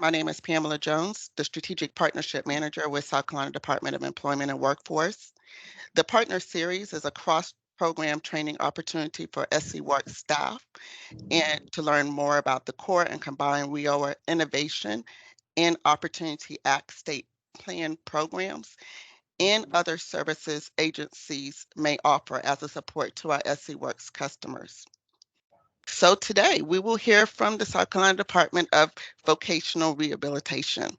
My name is Pamela Jones, the Strategic Partnership Manager with South Carolina Department of Employment and Workforce. The Partner Series is a cross-program training opportunity for SC Work staff and to learn more about the core and combined WIOA innovation and Opportunity Act state plan programs and other services agencies may offer as a support to our SC Works customers. So today we will hear from the South Carolina Department of Vocational Rehabilitation.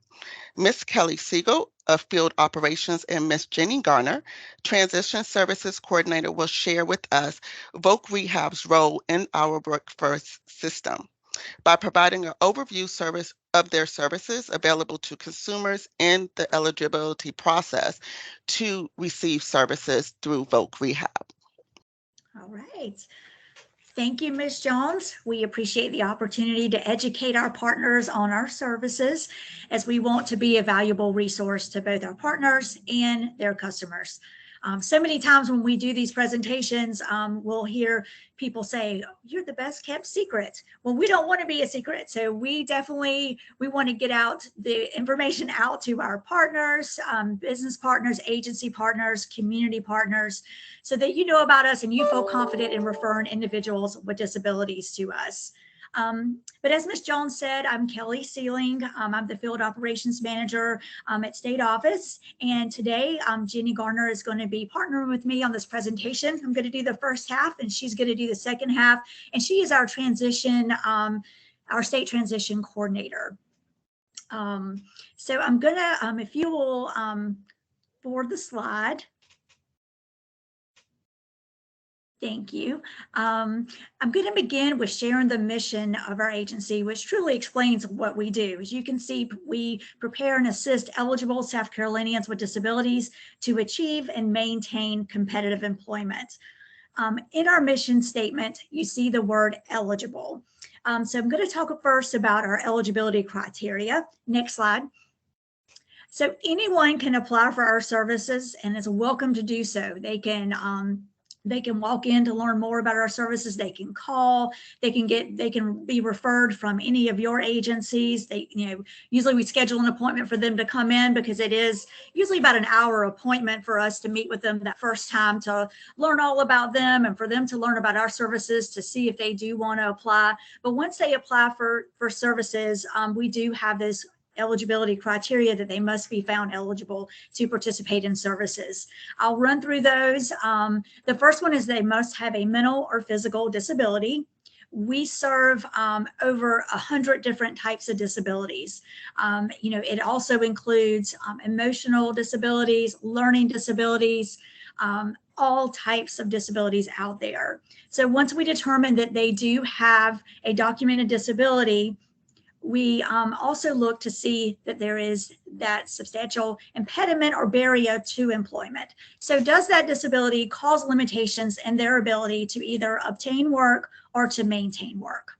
Ms. Kelly Siegel of Field Operations and Ms. Jenny Garner, Transition Services Coordinator, will share with us Voc Rehab's role in our workforce system by providing an overview service of their services available to consumers in the eligibility process to receive services through Voc Rehab. All right. Thank you, Ms. Jones. We appreciate the opportunity to educate our partners on our services, as we want to be a valuable resource to both our partners and their customers. So many times when we do these presentations, we'll hear people say, "You're the best kept secret." Well, we don't want to be a secret. So we want to get out the information out to our partners, business partners, agency partners, community partners, so that you know about us and you feel confident in referring individuals with disabilities to us. But as Ms. Jones said, I'm Kelly Sealing. I'm the Field Operations Manager at State Office. And today, Jenny Garner is going to be partnering with me on this presentation. I'm going to do the first half and she's going to do the second half. And she is our state transition coordinator. So I'm going to, if you will forward the slide. Thank you. I'm going to begin with sharing the mission of our agency, which truly explains what we do. As you can see, we prepare and assist eligible South Carolinians with disabilities to achieve and maintain competitive employment. In our mission statement, you see the word eligible. So I'm going to talk first about our eligibility criteria. Next slide. So anyone can apply for our services and is welcome to do so. They can walk in to learn more about our services. They can call. They can be referred from any of your agencies. Usually we schedule an appointment for them to come in, because it is usually about an hour appointment for us to meet with them that first time to learn all about them and for them to learn about our services to see if they do want to apply. But once they apply for services, we do have this eligibility criteria that they must be found eligible to participate in services. I'll run through those. The first one is they must have a mental or physical disability. We serve over 100 different types of disabilities. It also includes emotional disabilities, learning disabilities, all types of disabilities out there. So once we determine that they do have a documented disability, we also look to see that there is that substantial impediment or barrier to employment. So does that disability cause limitations in their ability to either obtain work or to maintain work?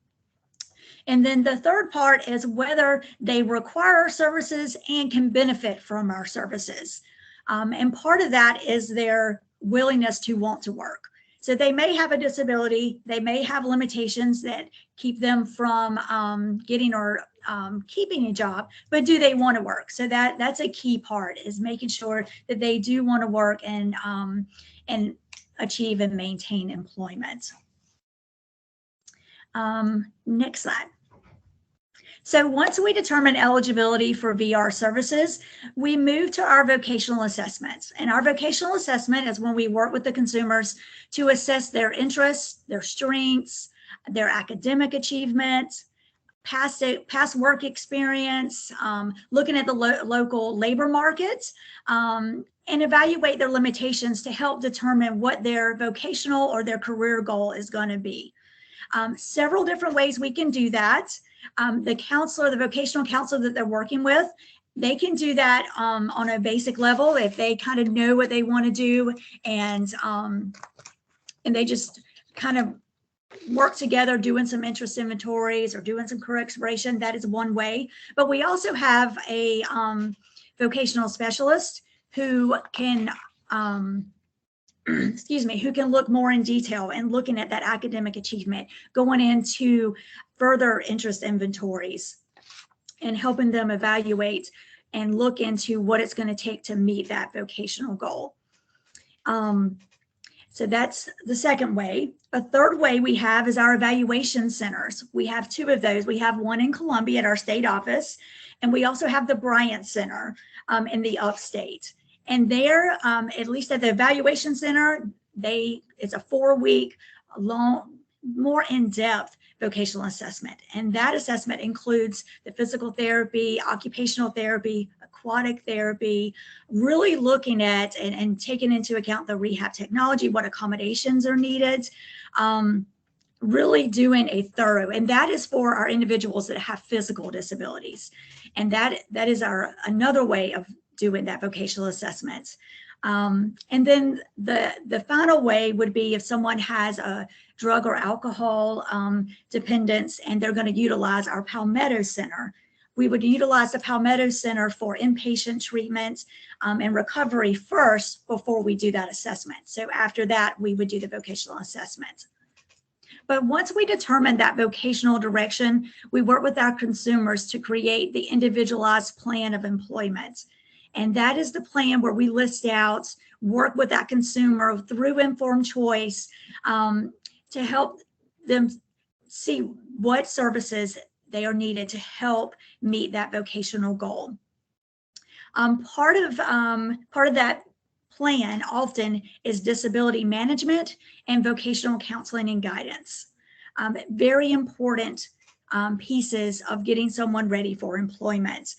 And then the third part is whether they require our services and can benefit from our services. And part of that is their willingness to want to work. So they may have a disability, they may have limitations that keep them from getting or keeping a job, but do they want to work? So that's a key part, is making sure that they do want to work and achieve and maintain employment. Next slide. So once we determine eligibility for VR services, we move to our vocational assessments. And our vocational assessment is when we work with the consumers to assess their interests, their strengths, their academic achievement, past work experience, looking at the local labor market, and evaluate their limitations to help determine what their vocational or their career goal is going to be. Several different ways we can do that. The counselor, the vocational counselor that they're working with, they can do that on a basic level if they kind of know what they want to do, and they just kind of work together doing some interest inventories or doing some career exploration. That is one way. But we also have a vocational specialist who can who can look more in detail and looking at that academic achievement, going into further interest inventories. and helping them evaluate and look into what it's going to take to meet that vocational goal. So that's the second way. A third way we have is our evaluation centers. We have two of those. We have one in Columbia at our state office, and we also have the Bryant Center in the upstate. And there, at least at the evaluation center, it's a 4-week long, more in-depth vocational assessment. And that assessment includes the physical therapy, occupational therapy, aquatic therapy, really looking at and taking into account the rehab technology, what accommodations are needed, really doing a thorough, and that is for our individuals that have physical disabilities. And that is another way of doing that vocational assessment. And then the final way would be if someone has a drug or alcohol dependence and they're going to utilize our Palmetto Center. We would utilize the Palmetto Center for inpatient treatment and recovery first before we do that assessment. So after that, we would do the vocational assessment. But once we determine that vocational direction, we work with our consumers to create the individualized plan of employment. And that is the plan where we list out, work with that consumer through informed choice to help them see what services they are needed to help meet that vocational goal. Part of that plan often is disability management and vocational counseling and guidance. Very important pieces of getting someone ready for employment.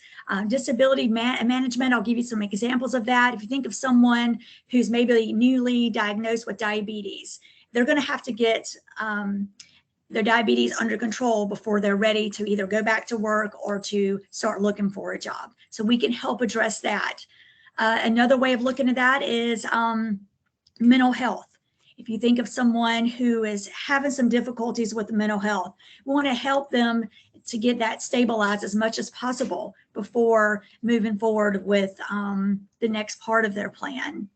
Disability management, I'll give you some examples of that. If you think of someone who's maybe newly diagnosed with diabetes, they're going to have to get their diabetes under control before they're ready to either go back to work or to start looking for a job. So we can help address that. Another way of looking at that is mental health. If you think of someone who is having some difficulties with mental health, we want to help them to get that stabilized as much as possible before moving forward with the next part of their plan.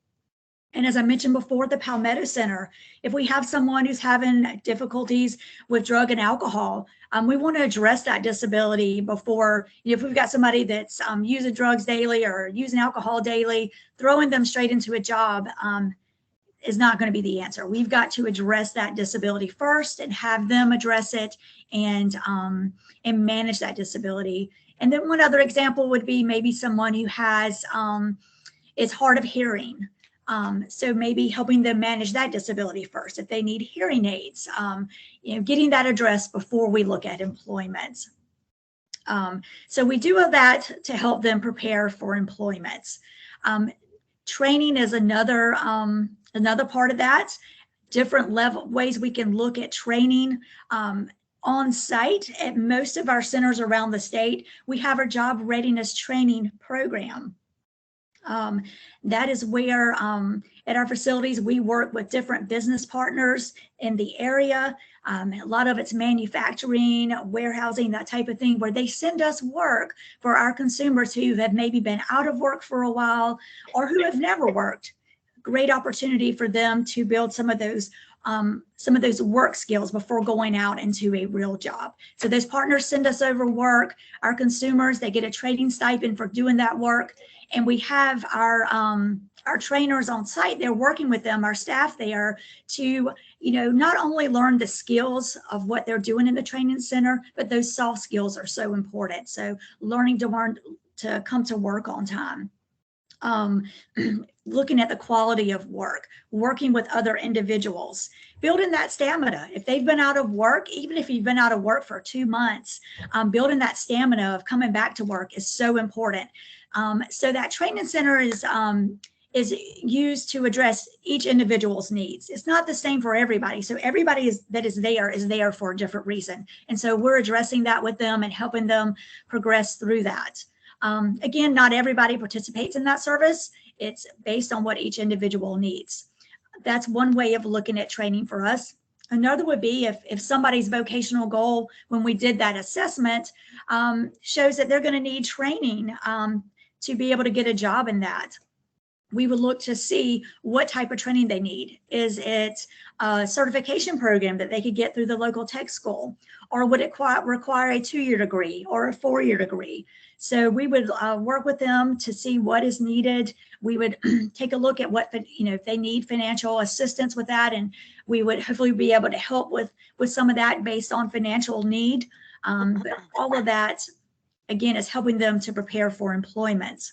And as I mentioned before, the Palmetto Center, if we have someone who's having difficulties with drug and alcohol, we want to address that disability before, if we've got somebody that's using drugs daily or using alcohol daily, throwing them straight into a job is not going to be the answer. We've got to address that disability first and have them address it and manage that disability. And then one other example would be maybe someone who has is hard of hearing. So maybe helping them manage that disability first. If they need hearing aids, getting that addressed before we look at employment. So we do all that to help them prepare for employment. Training is another part of that. Different ways we can look at training on site. At most of our centers around the state, we have a job readiness training program. That is where at our facilities, we work with different business partners in the area. A lot of it's manufacturing, warehousing, that type of thing, where they send us work for our consumers who have maybe been out of work for a while or who have never worked. Great opportunity for them to build some of those work skills before going out into a real job. So those partners send us over work. Our consumers, they get a training stipend for doing that work. And we have our trainers on site. They're working with them, our staff there, to not only learn the skills of what they're doing in the training center, but those soft skills are so important. So learning to come to work on time. Looking at the quality of work, working with other individuals, building that stamina. If they've been out of work, even if you've been out of work for 2 months, building that stamina of coming back to work is so important. So that training center is used to address each individual's needs. It's not the same for everybody. So everybody that is there for a different reason. And so we're addressing that with them and helping them progress through that. Again, not everybody participates in that service. It's based on what each individual needs. That's one way of looking at training for us. Another would be if somebody's vocational goal, when we did that assessment, shows that they're going to need training to be able to get a job in that. we would look to see what type of training they need. Is it a certification program that they could get through the local tech school? Or would it require a 2-year degree or a 4-year degree? So we would work with them to see what is needed. We would take a look at what, if they need financial assistance with that, and we would hopefully be able to help with some of that based on financial need. But all of that, again, is helping them to prepare for employment.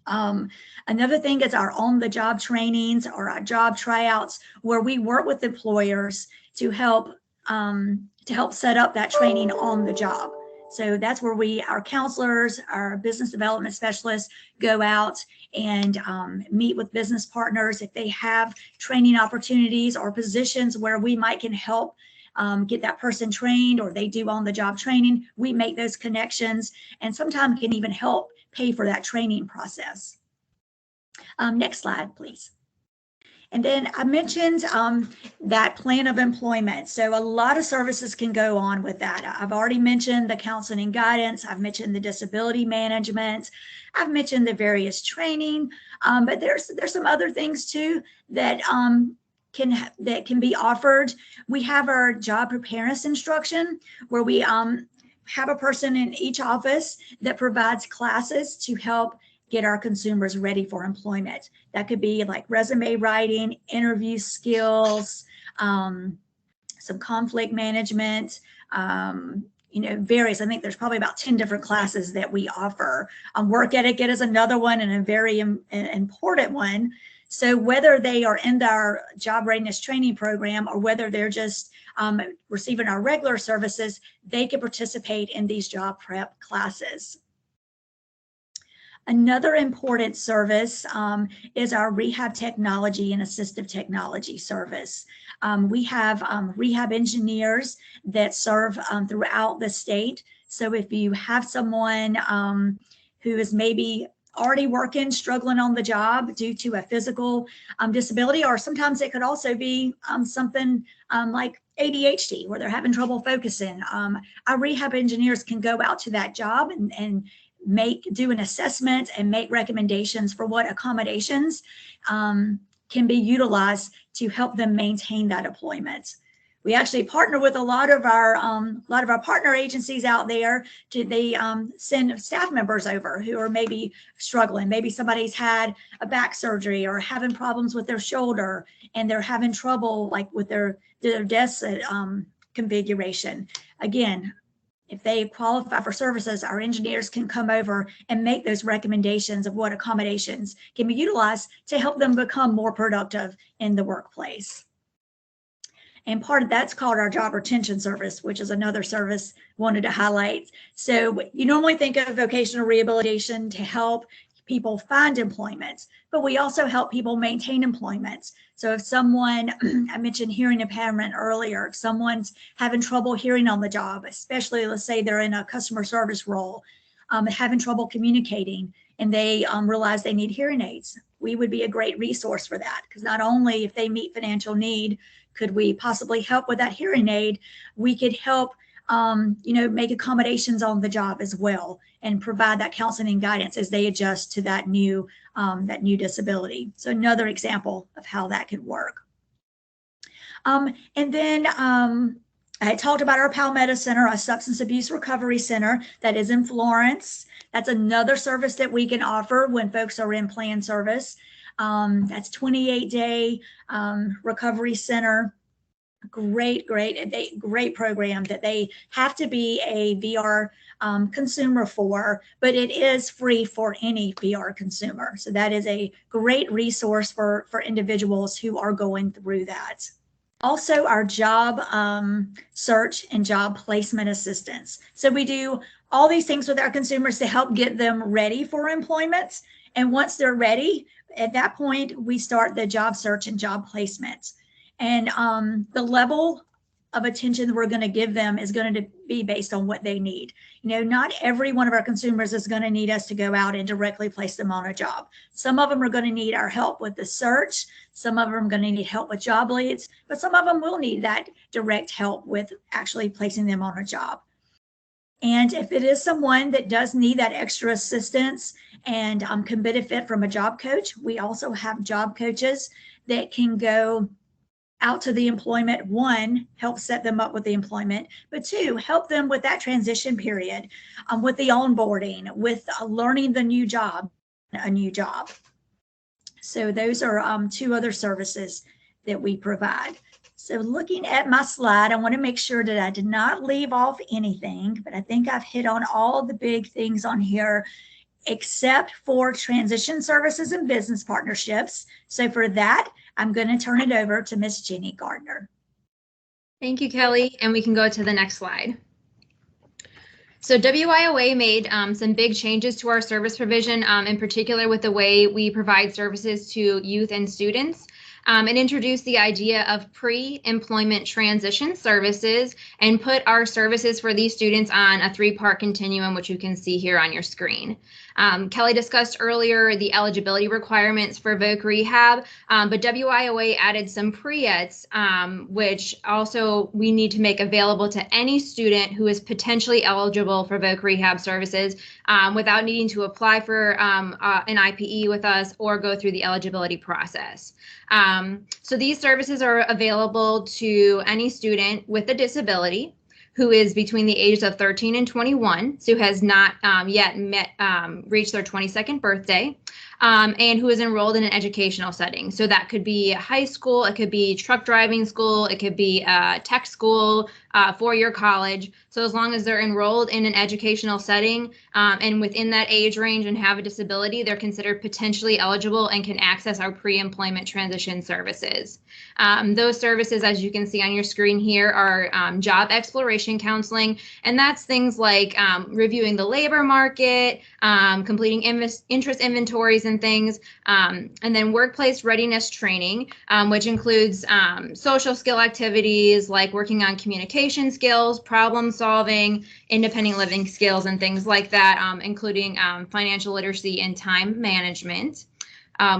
Another thing is our on-the-job trainings or our job tryouts, where we work with employers to help set up that training on the job. So that's where our counselors, our business development specialists go out and meet with business partners if they have training opportunities or positions where we can help get that person trained, or they do on-the-job training. We make those connections and sometimes can even help pay for that training process. Next slide, please. And then I mentioned that plan of employment. So a lot of services can go on with that. I've already mentioned the counseling and guidance. I've mentioned the disability management. I've mentioned the various training, but there's some other things too that can be offered. We have our job preparedness instruction, where we have a person in each office that provides classes to help get our consumers ready for employment. That could be like resume writing, interview skills, some conflict management, various. I think there's probably about 10 different classes that we offer. Work etiquette is another one, and a very important one. So whether they are in our job readiness training program or whether they're just receiving our regular services, they can participate in these job prep classes. Another important service is our rehab technology and assistive technology service. We have rehab engineers that serve throughout the state. So if you have someone who is maybe already working, struggling on the job due to a physical disability, or sometimes it could also be something like ADHD, where they're having trouble focusing. Our rehab engineers can go out to that job and do an assessment and make recommendations for what accommodations can be utilized to help them maintain that employment. We actually partner with a lot of our partner agencies out there. They send staff members over who are maybe struggling. Maybe somebody's had a back surgery or having problems with their shoulder, and they're having trouble like with their desk configuration. Again, if they qualify for services, our engineers can come over and make those recommendations of what accommodations can be utilized to help them become more productive in the workplace. And part of that's called our job retention service, which is another service wanted to highlight. So you normally think of vocational rehabilitation to help people find employment, but we also help people maintain employment. So if someone, I mentioned hearing impairment earlier, if someone's having trouble hearing on the job, especially let's say they're in a customer service role, having trouble communicating, and they realize they need hearing aids, we would be a great resource for that, because not only if they meet financial need, could we possibly help with that hearing aid, we could help make accommodations on the job as well, and provide that counseling and guidance as they adjust to that new disability. So another example of how that could work. And then I talked about our Palmetto Center, a substance abuse recovery center that is in Florence. That's another service that we can offer when folks are in plan service. That's 28-day recovery center. Great program that they have to be a VR consumer for, but it is free for any VR consumer. So that is a great resource for individuals who are going through that. Also, our job search and job placement assistance. So we do all these things with our consumers to help get them ready for employment. And once they're ready, at that point, we start the job search and job placement. And the level of attention that we're going to give them is going to be based on what they need. Not every one of our consumers is going to need us to go out and directly place them on a job. Some of them are going to need our help with the search. Some of them are going to need help with job leads, but some of them will need that direct help with actually placing them on a job. And if it is someone that does need that extra assistance and can benefit from a job coach, we also have job coaches that can go out to the employment. One, help set them up with the employment, but two, help them with that transition period, with the onboarding, with learning the new job, a new job. So those are two other services that we provide. So looking at my slide, I want to make sure that I did not leave off anything, but I think I've hit on all the big things on here, except for transition services and business partnerships. So for that, I'm going to turn it over to Miss Jenny Gardner. Thank you, Kelly. And we can go to the next slide. So WIOA made some big changes to our service provision, in particular with the way we provide services to youth and students. And introduced the idea of pre-employment transition services and put our services for these students on a 3-part continuum, which you can see here on your screen. Kelly discussed earlier the eligibility requirements for Voc Rehab, but WIOA added some pre-eds, which also we need to make available to any student who is potentially eligible for Voc Rehab Services without needing to apply for an IPE with us or go through the eligibility process. So these services are available to any student with a disability who is between the ages of 13 and 21, so has not yet reached their 22nd birthday, and who is enrolled in an educational setting. So that could be high school, it could be truck driving school, it could be tech school, 4-year college. So as long as they're enrolled in an educational setting and within that age range and have a disability, they're considered potentially eligible and can access our pre-employment transition services. Those services, as you can see on your screen here, are job exploration counseling, and that's things like reviewing the labor market, completing interest inventories and things, and then workplace readiness training, which includes social skill activities like working on communication skills, problem solving, independent living skills, and things like that, including financial literacy and time management.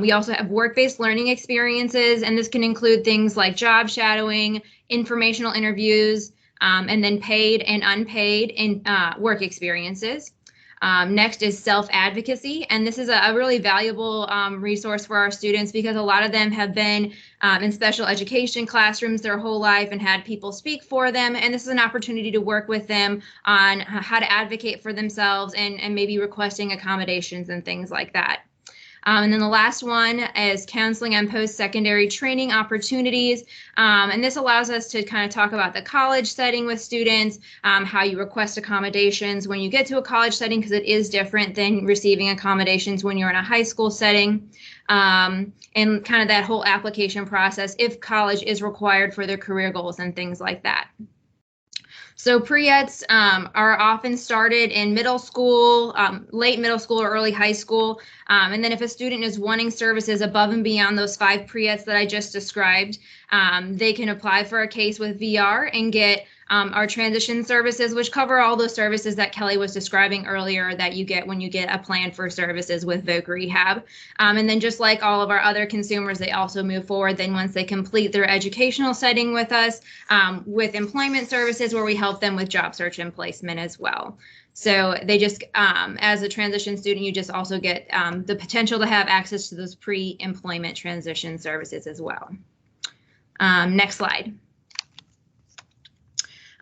We also have work-based learning experiences, and this can include things like job shadowing, informational interviews, and then paid and unpaid work experiences. Next is self-advocacy, and this is a really valuable resource for our students because a lot of them have been in special education classrooms their whole life and had people speak for them, and this is an opportunity to work with them on how to advocate for themselves and maybe requesting accommodations and things like that. And then the last one is counseling and post-secondary training opportunities. And this allows us to kind of talk about the college setting with students, how you request accommodations when you get to a college setting, because it is different than receiving accommodations when you're in a high school setting, and kind of that whole application process if college is required for their career goals and things like that. So pre-eds are often started in middle school, late middle school or early high school. And then if a student is wanting services above and beyond those 5 pre-eds that I just described, they can apply for a case with VR and get our transition services, which cover all those services that Kelly was describing earlier that you get when you get a plan for services with Voc Rehab. And then just like all of our other consumers, they also move forward then once they complete their educational setting with us with employment services where we help them with job search and placement as well. So they just, as a transition student, you just also get the potential to have access to those pre-employment transition services as well. Next slide.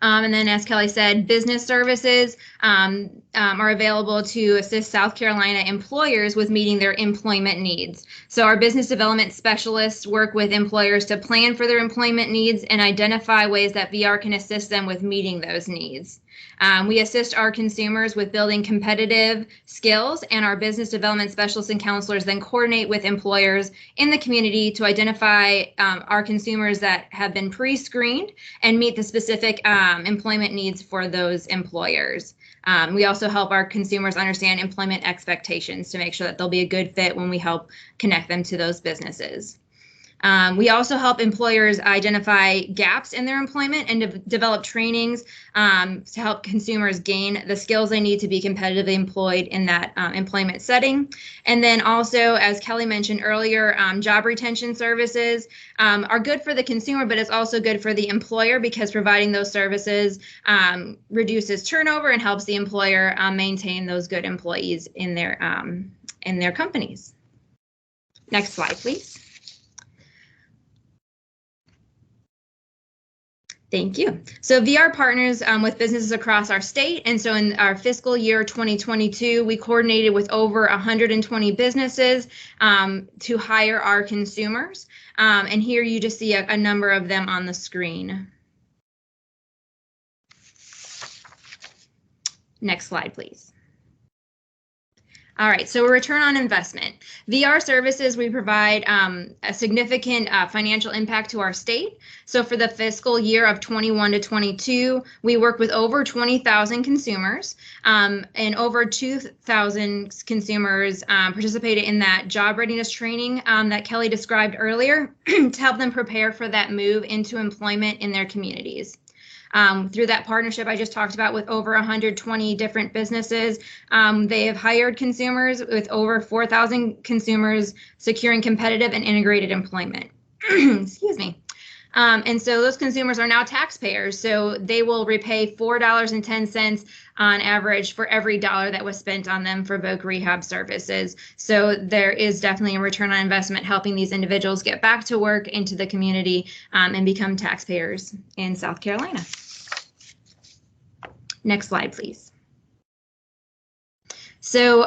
And then, as Kelly said, business services are available to assist South Carolina employers with meeting their employment needs. So our business development specialists work with employers to plan for their employment needs and identify ways that VR can assist them with meeting those needs. We assist our consumers with building competitive skills, and our business development specialists and counselors then coordinate with employers in the community to identify our consumers that have been pre-screened and meet the specific employment needs for those employers. We also help our consumers understand employment expectations to make sure that they'll be a good fit when we help connect them to those businesses. We also help employers identify gaps in their employment and develop trainings to help consumers gain the skills they need to be competitively employed in that employment setting. And then also, as Kelly mentioned earlier, job retention services are good for the consumer, but it's also good for the employer because providing those services reduces turnover and helps the employer maintain those good employees in their companies. Next slide, please. Thank you. So VR partners with businesses across our state. And so in our fiscal year 2022, we coordinated with over 120 businesses to hire our consumers. And here you just see a number of them on the screen. Next slide, please. All right, so a return on investment. VR services, we provide a significant financial impact to our state. So for the fiscal year of 21 to 22, we worked with over 20,000 consumers and over 2,000 consumers participated in that job readiness training that Kelly described earlier to help them prepare for that move into employment in their communities. Through that partnership I just talked about with over 120 different businesses, they have hired consumers with over 4,000 consumers securing competitive and integrated employment. Excuse me. And so those consumers are now taxpayers, so they will repay $4.10 on average for every dollar that was spent on them for Voc Rehab Services. So there is definitely a return on investment helping these individuals get back to work into the community and become taxpayers in South Carolina. Next slide, please. So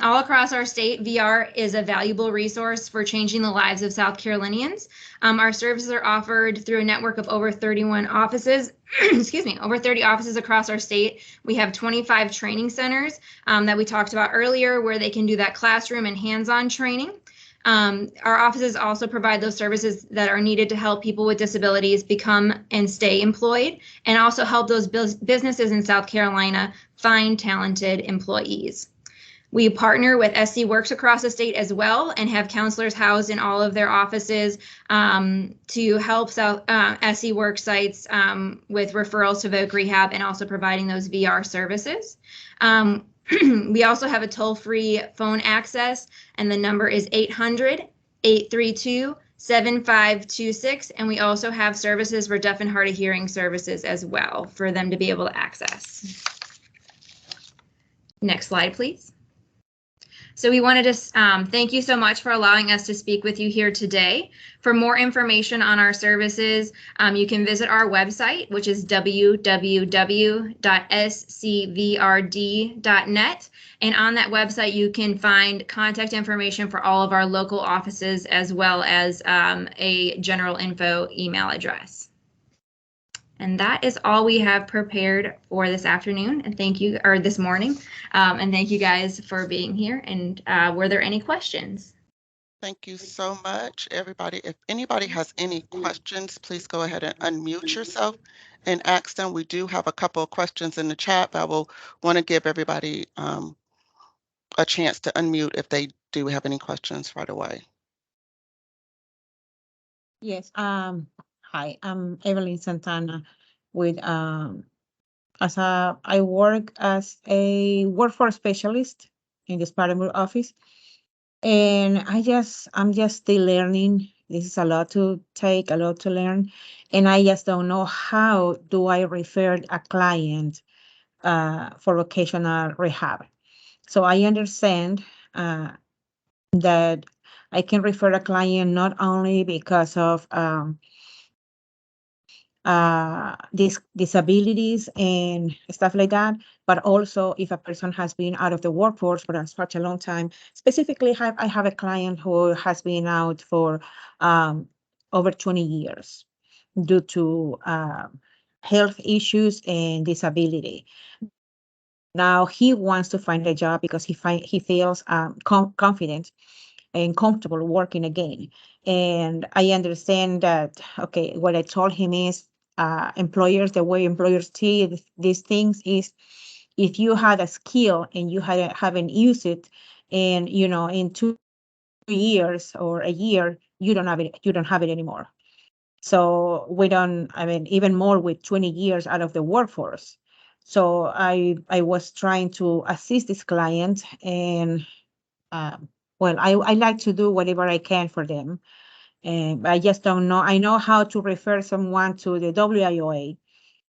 all across our state, VR is a valuable resource for changing the lives of South Carolinians. Our services are offered through a network of over 31 offices, excuse me, over 30 offices across our state. We have 25 training centers that we talked about earlier where they can do that classroom and hands-on training. Our offices also provide those services that are needed to help people with disabilities become and stay employed, and also help those businesses in South Carolina find talented employees. We partner with SC Works across the state as well and have counselors housed in all of their offices to help SC Works sites with referrals to Voc Rehab and also providing those VR services. We also have a toll-free phone access, and the number is 800-832-7526, and we also have services for deaf and hard of hearing services as well for them to be able to access. Next slide, please. So we wanted to thank you so much for allowing us to speak with you here today. For more information on our services, you can visit our website, which is www.scvrd.net. And on that website, you can find contact information for all of our local offices, as well as a general info email address. And that is all we have prepared for this afternoon. And thank you, or this morning. And thank you guys for being here. And were there any questions? Thank you so much, everybody. If anybody has any questions, please go ahead and unmute yourself and ask them. We do have a couple of questions in the chat, but I will want to give everybody a chance to unmute if they do have any questions right away. Yes. Hi, I'm Evelyn Santana with I work as a workforce specialist in the Spartanburg office, and I'm just still learning. This is a lot to take, a lot to learn, and I just don't know how do I refer a client for vocational rehab. So I understand that I can refer a client not only because of disabilities and stuff like that, but also if a person has been out of the workforce for such a long time. Specifically, I have a client who has been out for over 20 years due to health issues and disability. Now he wants to find a job because he feels confident and comfortable working again. And I understand that, okay, what I told him is employers, the way employers see these things is if you had a skill and you haven't used it, and in 2 years or a year, you don't have it. You don't have it anymore. So we don't. I mean, even more with 20 years out of the workforce. So I was trying to assist this client, and well, I like to do whatever I can for them. I just don't know. I know how to refer someone to the WIOA,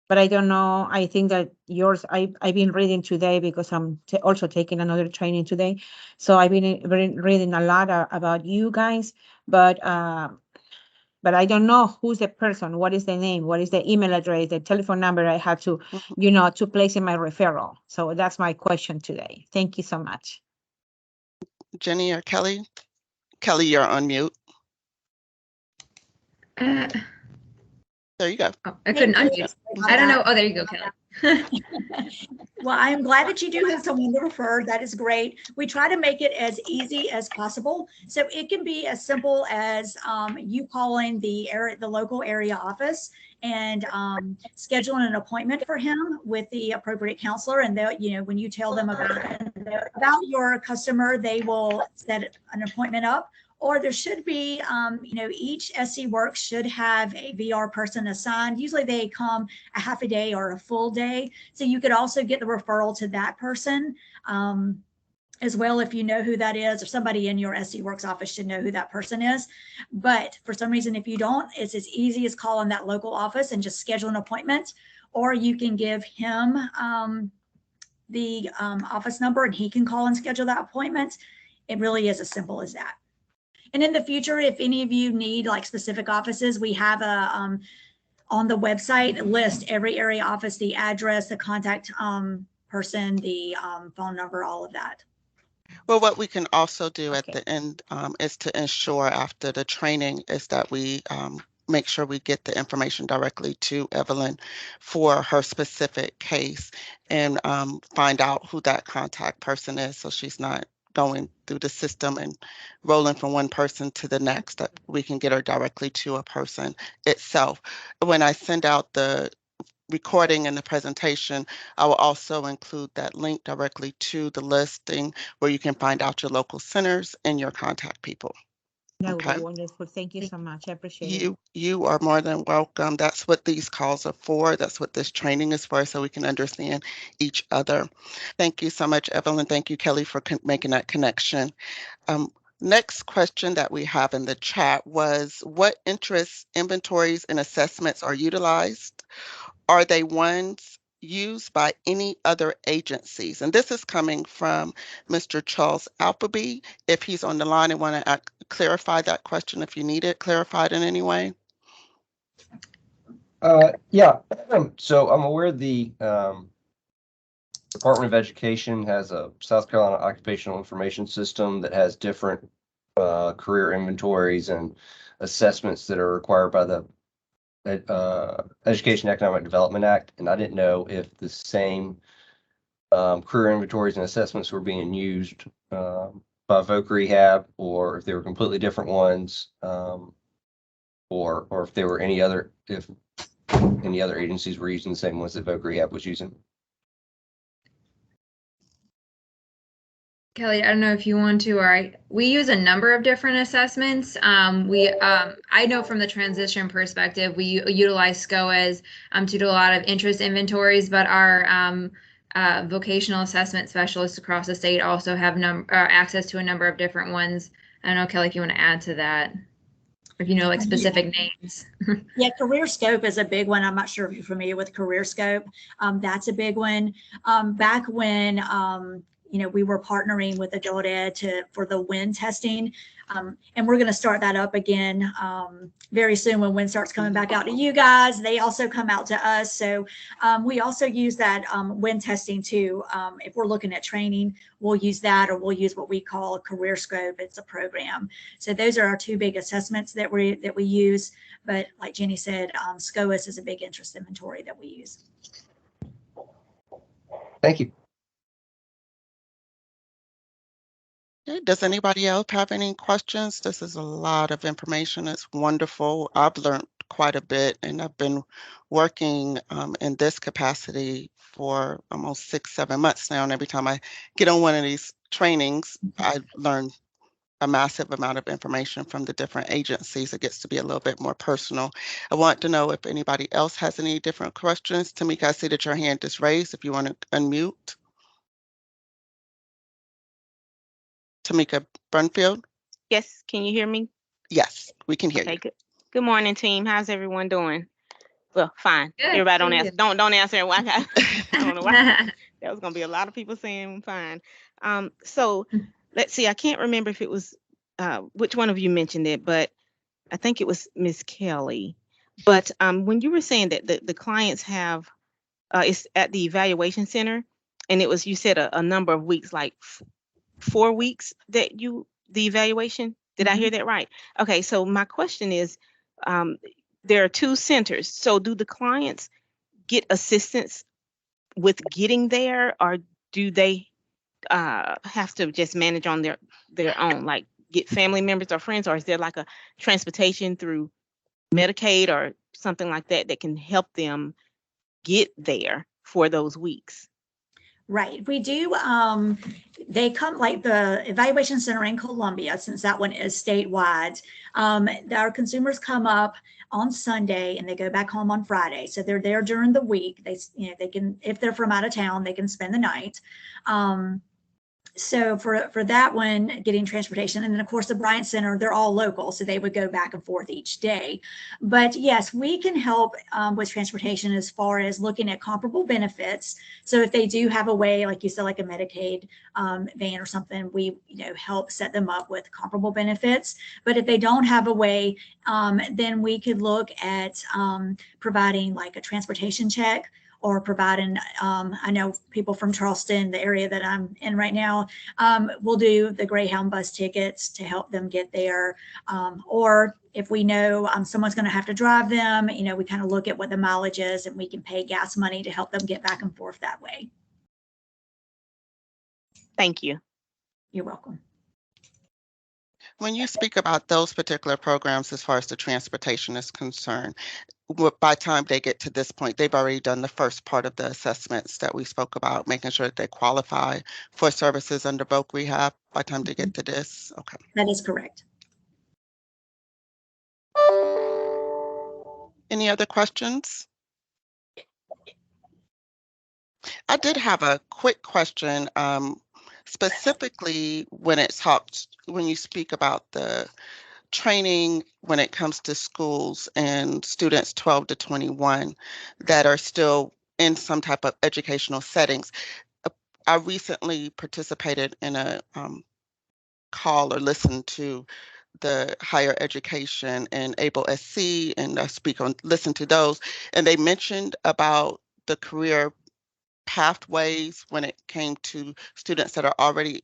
but I don't know. I think that yours, I've been reading today because I'm also taking another training today. So I've been reading a lot about you guys, but I don't know who's the person, what is the name, what is the email address, the telephone number I have to, Mhm. to place in my referral. So that's my question today. Thank you so much. Jenny or Kelly? Kelly, you're on mute. Uh, There you go. I couldn't Thank unmute. you. I don't know. Oh, there you go, Kelly. Well, I am glad that you do have someone to refer. That is great. We try to make it as easy as possible. So it can be as simple as you calling the local area office and scheduling an appointment for him with the appropriate counselor. And they'll, when you tell them about your customer, they will set an appointment up. Or there should be, each SC Works should have a VR person assigned. Usually they come a half a day or a full day. So you could also get the referral to that person as well, if you know who that is, or somebody in your SC Works office should know who that person is. But for some reason, if you don't, it's as easy as calling that local office and just schedule an appointment, or you can give him the office number and he can call and schedule that appointment. It really is as simple as that. And in the future, if any of you need like specific offices, we have a on the website list every area office, the address, the contact person, the phone number, all of that. Well, what we can also do at Okay. the end is to ensure after the training is that we make sure we get the information directly to Evelyn for her specific case and find out who that contact person is so she's not going through the system and rolling from one person to the next, that we can get her directly to a person itself. When I send out the recording and the presentation, I will also include that link directly to the listing where you can find out your local centers and your contact people. That would Okay. be wonderful. Thank you so much. I appreciate it. You are more than welcome. That's what these calls are for. That's what this training is for, so we can understand each other. Thank you so much, Evelyn. Thank you, Kelly, for making that connection. Next question that we have in the chat was, what interests, inventories, and assessments are utilized? Are they ones used by any other agencies? And this is coming from Mr. Charles Appleby. If he's on the line and want to clarify that question, if you need it clarified in any way. Yeah, so I'm aware the Department of Education has a South Carolina Occupational Information System that has different career inventories and assessments that are required by the Education Economic Development Act, and I didn't know if the same career inventories and assessments were being used by Voc Rehab, or if they were completely different ones, or if there were any other agencies were using the same ones that Voc Rehab was using. Kelly, I don't know if you want to, or we use a number of different assessments. I know from the transition perspective, we utilize SCOAs to do a lot of interest inventories, but our vocational assessment specialists across the state also have access to a number of different ones. I don't know, Kelly, if you want to add to that, or if you know like specific names. Yeah, Career Scope is a big one. I'm not sure if you're familiar with Career Scope. That's a big one. Back when we were partnering with Adult Ed for the WIN testing. And we're going to start that up again very soon when WIN starts coming back out to you guys. They also come out to us. So we also use that WIN testing too. If we're looking at training, we'll use that, or we'll use what we call a Career Scope. It's a program. So those are our two big assessments that we use. But like Jenny said, SCOAS is a big interest inventory that we use. Thank you. Okay, does anybody else have any questions? This is a lot of information. It's wonderful. I've learned quite a bit, and I've been working in this capacity for almost 6-7 months now. And every time I get on one of these trainings, I learn a massive amount of information from the different agencies. It gets to be a little bit more personal. I want to know if anybody else has any different questions. Tamika, I see that your hand is raised if you want to unmute. Tamika Brunfield? Yes, can you hear me? Yes, we can hear Okay, you. good. Good morning, team. How's everyone doing? Well, fine. Good, Everybody don't good. answer. Don't answer. Why? I don't know why. That was gonna be a lot of people saying fine. So let's see. I can't remember if it was which one of you mentioned it, but I think it was Miss Kelly. But when you were saying that the clients have it's at the evaluation center, and it was you said a number of weeks, like 4 weeks that the evaluation. Did I hear that right? Okay, so my question is, um, there are two centers. So do the clients get assistance with getting there, or do they have to just manage on their own, like get family members or friends, or is there like a transportation through Medicaid or something like that that can help them get there for those weeks? Right, we do, they come, like the evaluation center in Columbia, since that one is statewide, our consumers come up on Sunday and they go back home on Friday. So they're there during the week. They can, if they're from out of town, they can spend the night. So for that one, getting transportation, and then of course the Bryant Center, they're all local, so they would go back and forth each day. But yes, we can help with transportation as far as looking at comparable benefits. So if they do have a way, like you said, like a Medicaid van or something, we help set them up with comparable benefits. But if they don't have a way, then we could look at providing like a transportation check, or providing, I know people from Charleston, the area that I'm in right now, will do the Greyhound bus tickets to help them get there. Or if we know someone's going to have to drive them, we kind of look at what the mileage is and we can pay gas money to help them get back and forth that way. Thank you. You're welcome. When you speak about those particular programs, as far as the transportation is concerned, by the time they get to this point, they've already done the first part of the assessments that we spoke about, making sure that they qualify for services under Voc Rehab by the time they get to this. Okay. That is correct. Any other questions? I did have a quick question, specifically when you speak about the training when it comes to schools and students 12 to 21 that are still in some type of educational settings. I recently participated in a call or listened to the higher education and Able SC, and I listen to those, and they mentioned about the career pathways when it came to students that are already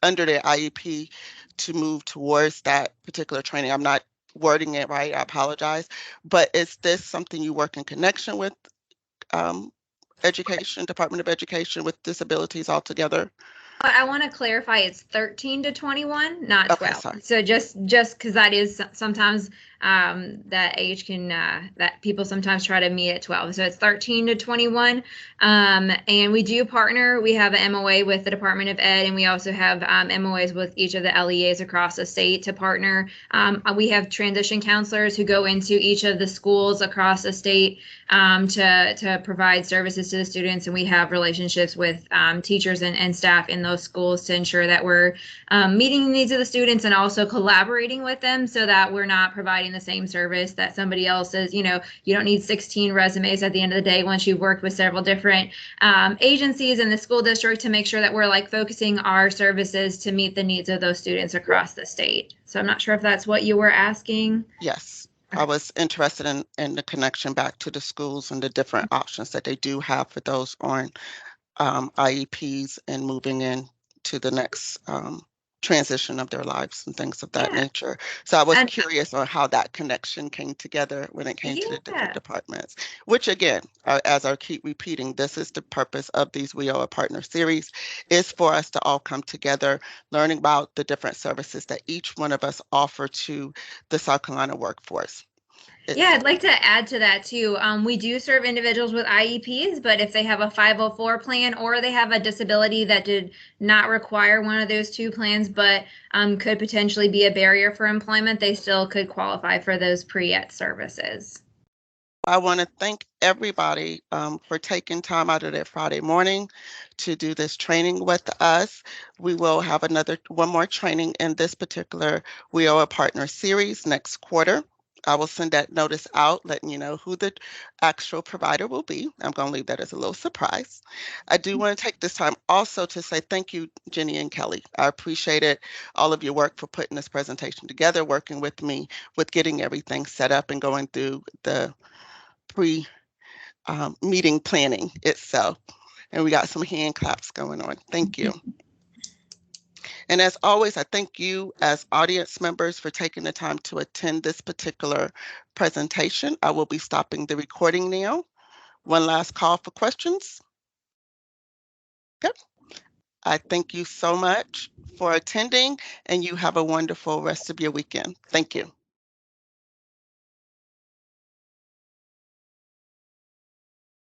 under their IEP to move towards that particular training. I'm not wording it right, I apologize. But is this something you work in connection with Department of Education with disabilities altogether? I want to clarify, it's 13 to 21, not 12. Okay, sorry. So just because that is sometimes that age can, that people sometimes try to meet at 12. So it's 13 to 21. And we do partner. We have an MOA with the Department of Ed, and we also have MOAs with each of the LEAs across the state to partner. We have transition counselors who go into each of the schools across the state to provide services to the students. And we have relationships with teachers and staff in those schools to ensure that we're meeting the needs of the students and also collaborating with them so that we're not providing the same service that somebody else is. You don't need 16 resumes at the end of the day once you've worked with several different agencies in the school district to make sure that we're like focusing our services to meet the needs of those students across the state. So I'm not sure if that's what you were asking. Yes. I was interested in the connection back to the schools and the different options that they do have for those on IEPs and moving in to the next transition of their lives and things of that nature. So I was curious on how that connection came together when it came to the different departments, which again, as I keep repeating, this is the purpose of these We Are a Partner series, is for us to all come together, learning about the different services that each one of us offer to the South Carolina workforce. Yeah, I'd like to add to that too. We do serve individuals with IEPs, but if they have a 504 plan or they have a disability that did not require one of those two plans, but could potentially be a barrier for employment, they still could qualify for those pre-ET services. I want to thank everybody for taking time out of their Friday morning to do this training with us. We will have one more training in this particular We Are a Partner series next quarter. I will send that notice out, letting you know who the actual provider will be. I'm going to leave that as a little surprise. I do want to take this time also to say thank you, Jenny and Kelly. I appreciated all of your work for putting this presentation together, working with me with getting everything set up and going through the pre-meeting planning itself. And we got some hand claps going on. Thank you. And as always, I thank you as audience members for taking the time to attend this particular presentation. I will be stopping the recording now. One last call for questions. Yep. I thank you so much for attending, and you have a wonderful rest of your weekend. Thank you.